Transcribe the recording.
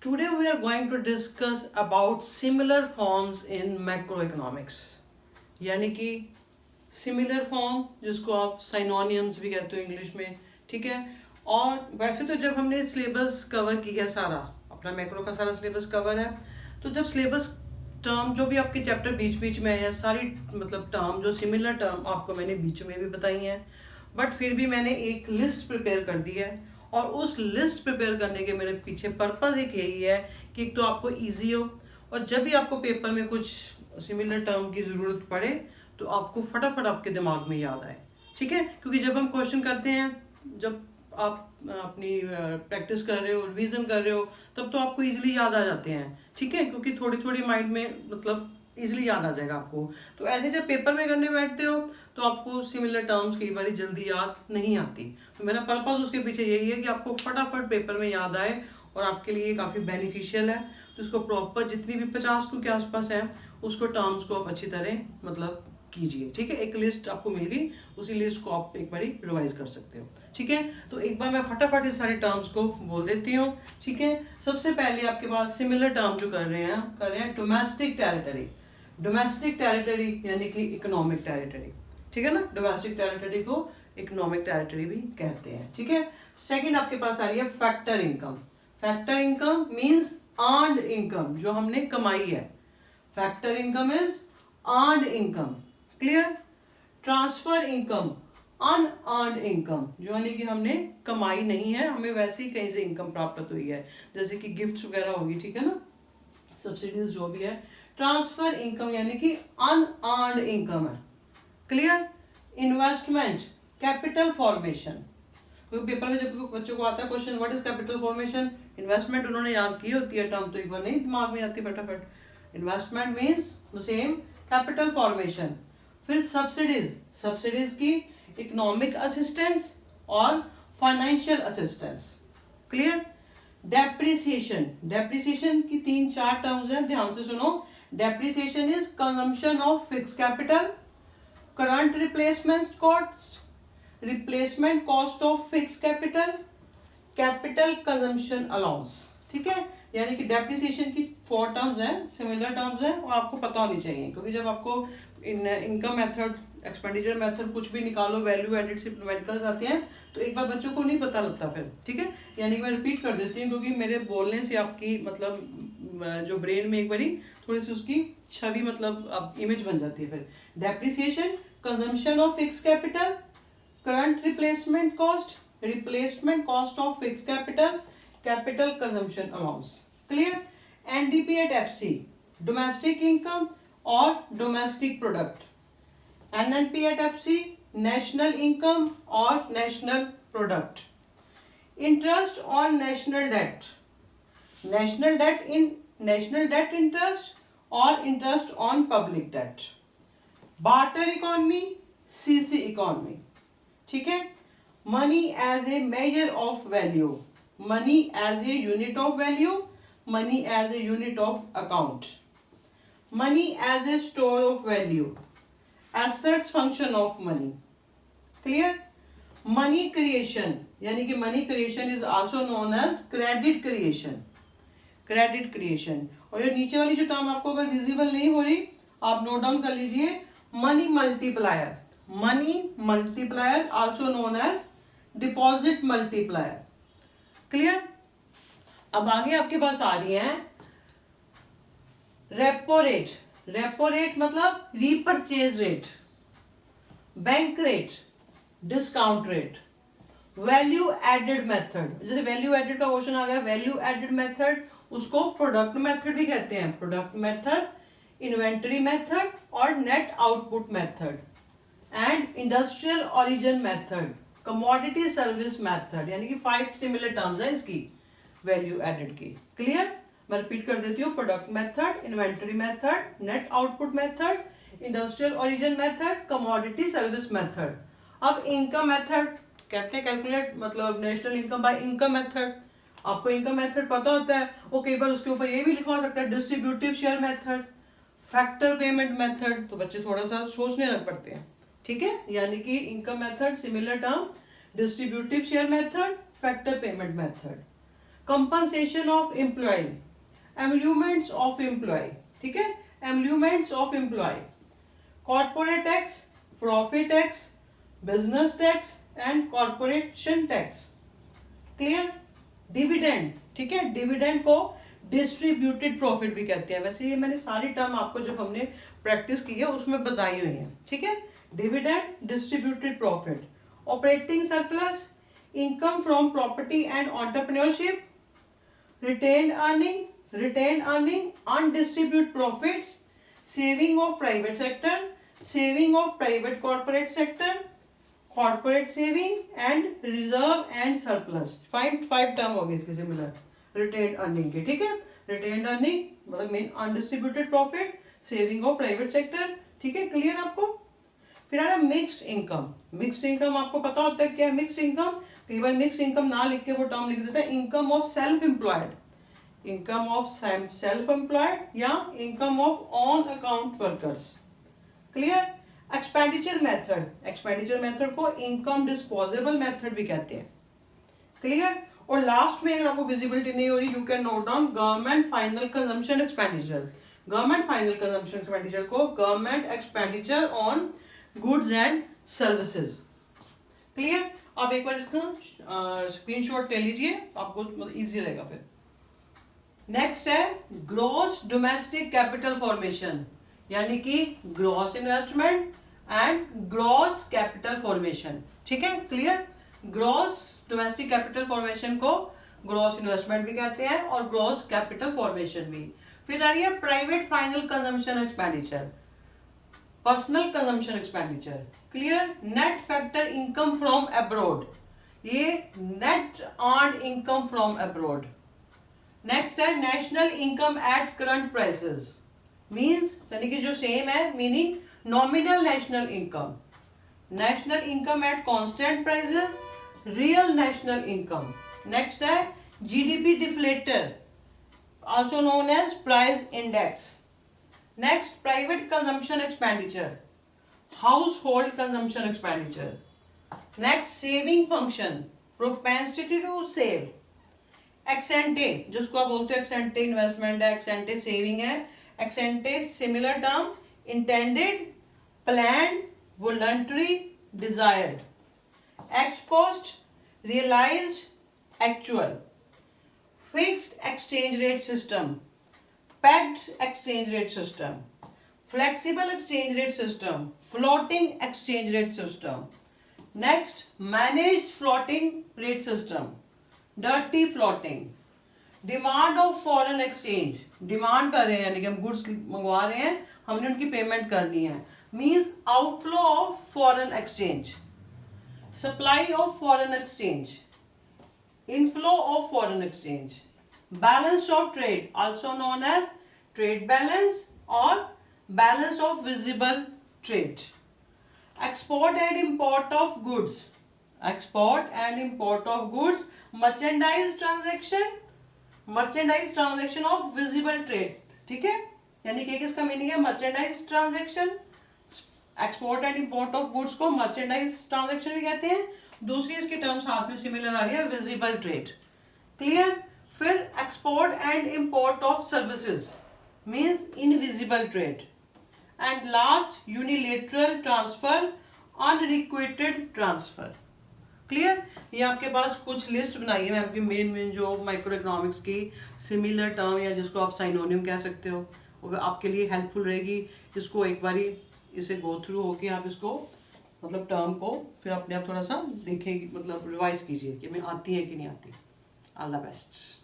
Today we are going to discuss about similar forms in macroeconomics. यानी कि similar form जिसको आप साइनोनियम्स भी कहते हो इंग्लिश में, ठीक है। और वैसे तो जब हमने सिलेबस कवर किया सारा, अपना मैक्रो का सारा सिलेबस कवर है, तो जब सिलेबस टर्म जो भी आपके चैप्टर बीच बीच में है, सारी मतलब टर्म जो सिमिलर टर्म आपको मैंने बीच में भी बताई हैं, बट फिर भी मैंने एक लिस्ट प्रिपेयर कर दी है। और उस लिस्ट प्रिपेयर करने के मेरे पीछे पर्पस एक यही है कि एक तो आपको इजी हो, और जब भी आपको पेपर में कुछ सिमिलर टर्म की ज़रूरत पड़े तो आपको फटाफट आपके दिमाग में याद आए, ठीक है। क्योंकि जब हम क्वेश्चन करते हैं, जब आप अपनी प्रैक्टिस कर रहे हो, रिवीजन कर रहे हो, तब तो आपको इजीली याद आ जाते हैं, ठीक है। क्योंकि थोड़ी थोड़ी माइंड में मतलब इजीली याद आ जाएगा आपको। तो ऐसे जब पेपर में करने बैठते हो तो आपको सिमिलर टर्म्स कई बार जल्दी याद नहीं आती। तो मेरा पर्पस उसके पीछे यही है कि आपको फटाफट पेपर में याद आए, और आपके लिए काफ़ी बेनिफिशियल है। तो इसको प्रॉपर जितनी भी 50 के आसपास है उसको टर्म्स को आप अच्छी तरह मतलब कीजिए, ठीक है। एक लिस्ट आपको मिल गई, उसी लिस्ट को आप एक बार रिवाइज कर सकते हो, ठीक है। तो एक बार मैं फटाफट इस सारे टर्म्स को बोल देती हूँ, ठीक है। सबसे पहले आपके पास सिमिलर टर्म जो कर रहे हैं डोमेस्टिक टेरिटरी। डोमेस्टिक टेरिटरी यानी कि इकोनॉमिक टेरिटरी, ठीक है ना। डोमेस्टिक टेरिटरी को इकोनॉमिक टेरिटरी भी कहते हैं, ठीक है। सेकंड आपके पास आ रही है factor income. Factor income means earned income, जो हमने कमाई है। Factor income is earned income, clear. Transfer income, unearned income, जो यानी कि हमने कमाई नहीं है, हमें वैसे ही कहीं से इनकम प्राप्त हुई है, जैसे कि गिफ्ट्स वगैरह होगी, ठीक है ना, सब्सिडीज जो भी है। ट्रांसफर इनकम यानी कि अनअर्न्ड इनकम है, क्लियर। इन्वेस्टमेंट, कैपिटल फॉर्मेशन, क्योंकि पेपर में जब बच्चों को आता है question what is capital formation, investment उन्होंने याद की होती है टर्म, तो एक बार नहीं दिमाग में आती फटाफट। Investment means the same capital formation. फिर सब्सिडीज, सब्सिडीज की इकोनॉमिक असिस्टेंस और financial assistance, clear. Depreciation, depreciation की 3-4 टर्म्स हैं, ध्यान से सुनो। Depreciation is consumption of fix capital, current replacement cost, replacement cost of fix capital, capital consumption allowance, ठीक है। यानी कि डेप्रिसिएशन की 4 टर्म्स हैं, सिमिलर टर्म्स हैं, और आपको पता होनी चाहिए, क्योंकि जब आपको इनकम मेथड, एक्सपेंडिचर मेथड कुछ भी निकालो, वैल्यू एडेड सिम्प्लिमेंटिकल्स आते हैं, तो एक बार बच्चों को नहीं पता लगता फिर, ठीक है। यानी कि मैं रिपीट कर देती हूँ, क्योंकि मेरे बोलने से आपकी मतलब जो ब्रेन में एक बारी थोड़ी सी उसकी छवि मतलब अब इमेज बन जाती है। फिर depreciation, consumption of fix capital, current replacement cost, replacement cost of fix capital, capital consumption allowance, clear. NDP at FC, domestic income और domestic product. NNP at FC, national income और national product. Interest on national debt, national debt in national debt interest और interest on public debt. Barter economy, CC economy, ठीक है। Money as a measure of value, money as a unit of value, money as a unit of account, money as a store of value, assets function of money, clear. Money creation, यानी कि money creation is also known as credit creation, credit creation. और ये नीचे वाली जो term आपको अगर visible नहीं हो रही, आप नोट डाउन कर लीजिए, money multiplier, money multiplier also known as deposit multiplier, clear. अब आगे आपके पास आ रही है रेपो रेट, रेपो रेट मतलब repurchase rate, bank rate, discount rate, value added method. जैसे वैल्यू एडेड का क्वेश्चन आ गया, वैल्यू एडेड मेथड उसको प्रोडक्ट मेथड भी कहते हैं, प्रोडक्ट मेथड, इन्वेंटरी मेथड और net output method, and industrial origin method, commodity service method, यानी कि 5 सिमिलर टर्म्स हैं इसकी वैल्यू एडेड की, क्लियर। मैं रिपीट कर देती हूँ, product method, inventory method, net output method, industrial origin method, commodity service method. अब इनकम मेथड कहते हैं कैलकुलेट मतलब national income by income method, आपको इनकम मेथड पता होता है, वो कई बार उसके ऊपर ये भी लिखवा सकता है distributive share method, factor payment method, तो बच्चे थोड़ा सा सोचने लग पड़ते हैं, ठीक है। यानी कि income method similar term, distributive share method, factor payment method. Compensation of employ, emoluments of employ, ठीक है, emoluments of employ, corporate tax, profit tax, business tax and corporation tax. Clear? Dividend, ठीक है, डिविडेंड को distributed profit भी कहते हैं। वैसे ये मैंने सारी टर्म आपको जब हमने प्रैक्टिस की है उसमें बताई हुई है, ठीक है। Dividend, distributed profit, operating surplus, income from property and entrepreneurship, retained earning, undistributed profits, saving of private sector, saving of private corporate sector, corporate saving and reserve and surplus। Five term हो गई इसके similar retained earning के, ठीक है। retained earning मतलब main undistributed profit, saving of private sector, ठीक है, clear आपको। फिर आ रहा मिक्स्ड इनकम। मिक्स्ड इनकम आपको पता होता है क्या है मिक्स्ड इनकम? कई बार मिक्स्ड इनकम ना लिख के वो टर्म लिख देता है income of self employed, income of self employed या income of own account workers. Clear? Expenditure method, expenditure method को इनकम डिस्पोजेबल मेथड भी कहते हैं। क्लियर? और लास्ट में अगर आपको विजिबिलिटी नहीं हो रही, you can note down government final consumption expenditure. Government final consumption expenditure को government expenditure on goods and services. Clear? आप एक बार इसका स्क्रीनशॉट ले लीजिए, आपको मतलब इजी रहेगा फिर। नेक्स्ट है ग्रॉस डोमेस्टिक कैपिटल फॉर्मेशन, यानी कि gross investment and gross capital formation, ठीक है। Clear? Gross domestic capital formation को ग्रॉस इन्वेस्टमेंट भी कहते हैं और ग्रॉस कैपिटल फॉर्मेशन भी। फिर आ रही है private final consumption expenditure, personal consumption expenditure. Clear? Net factor income from abroad, ये net earn income from abroad. Next है national income at current prices, means यानी कि जो सेम है meaning nominal national income, national income at constant prices, real national income. Next है GDP deflator, also known as price index. Next private consumption expenditure, household consumption expenditure. Next saving function, propensity to save. एक्सेंटे, जिसको आप बोलते हो एक्सेंटे investment है, ex ante saving है, ex ante similar term intended, planned, voluntary, desired. Ex post, realised, actual. Fixed exchange rate system, pegged exchange rate system, flexible exchange rate system, floating exchange rate system. Next, managed floating rate system, dirty floating. Demand of foreign exchange, demand कर रहे हैं यानी कि हम goods मंगवा रहे हैं, हमने उनकी पेमेंट करनी है, means outflow of foreign exchange. Supply of foreign exchange, inflow of foreign exchange. Balance of trade, also known as trade balance or balance of visible trade. Export and import of goods, export and import of goods, merchandise transaction, merchandise transaction of visible trade, ठीक है, यानी कि किसका meaning है merchandise transaction। Export and import of goods को merchandise transaction भी कहते हैं। दूसरी इसकी टर्म्स हाथ में सिमिलर आ रही है, विजिबल ट्रेड। क्लियर? फिर export and import of services means invisible trade. And last unilateral transfer, unrequited transfer. Clear? ये आपके पास कुछ लिस्ट बनाई है मैं आपकी मेन जो माइक्रो इकोनॉमिक्स की सिमिलर टर्म या जिसको आप साइनोनियम कह सकते हो, वो आपके लिए हेल्पफुल रहेगी। इसको एक बारी इसे गो थ्रू होके आप इसको मतलब टर्म को फिर अपने आप थोड़ा सा देखेंगे, मतलब रिवाइज कीजिए कि हमें आती है कि नहीं आती। All the best.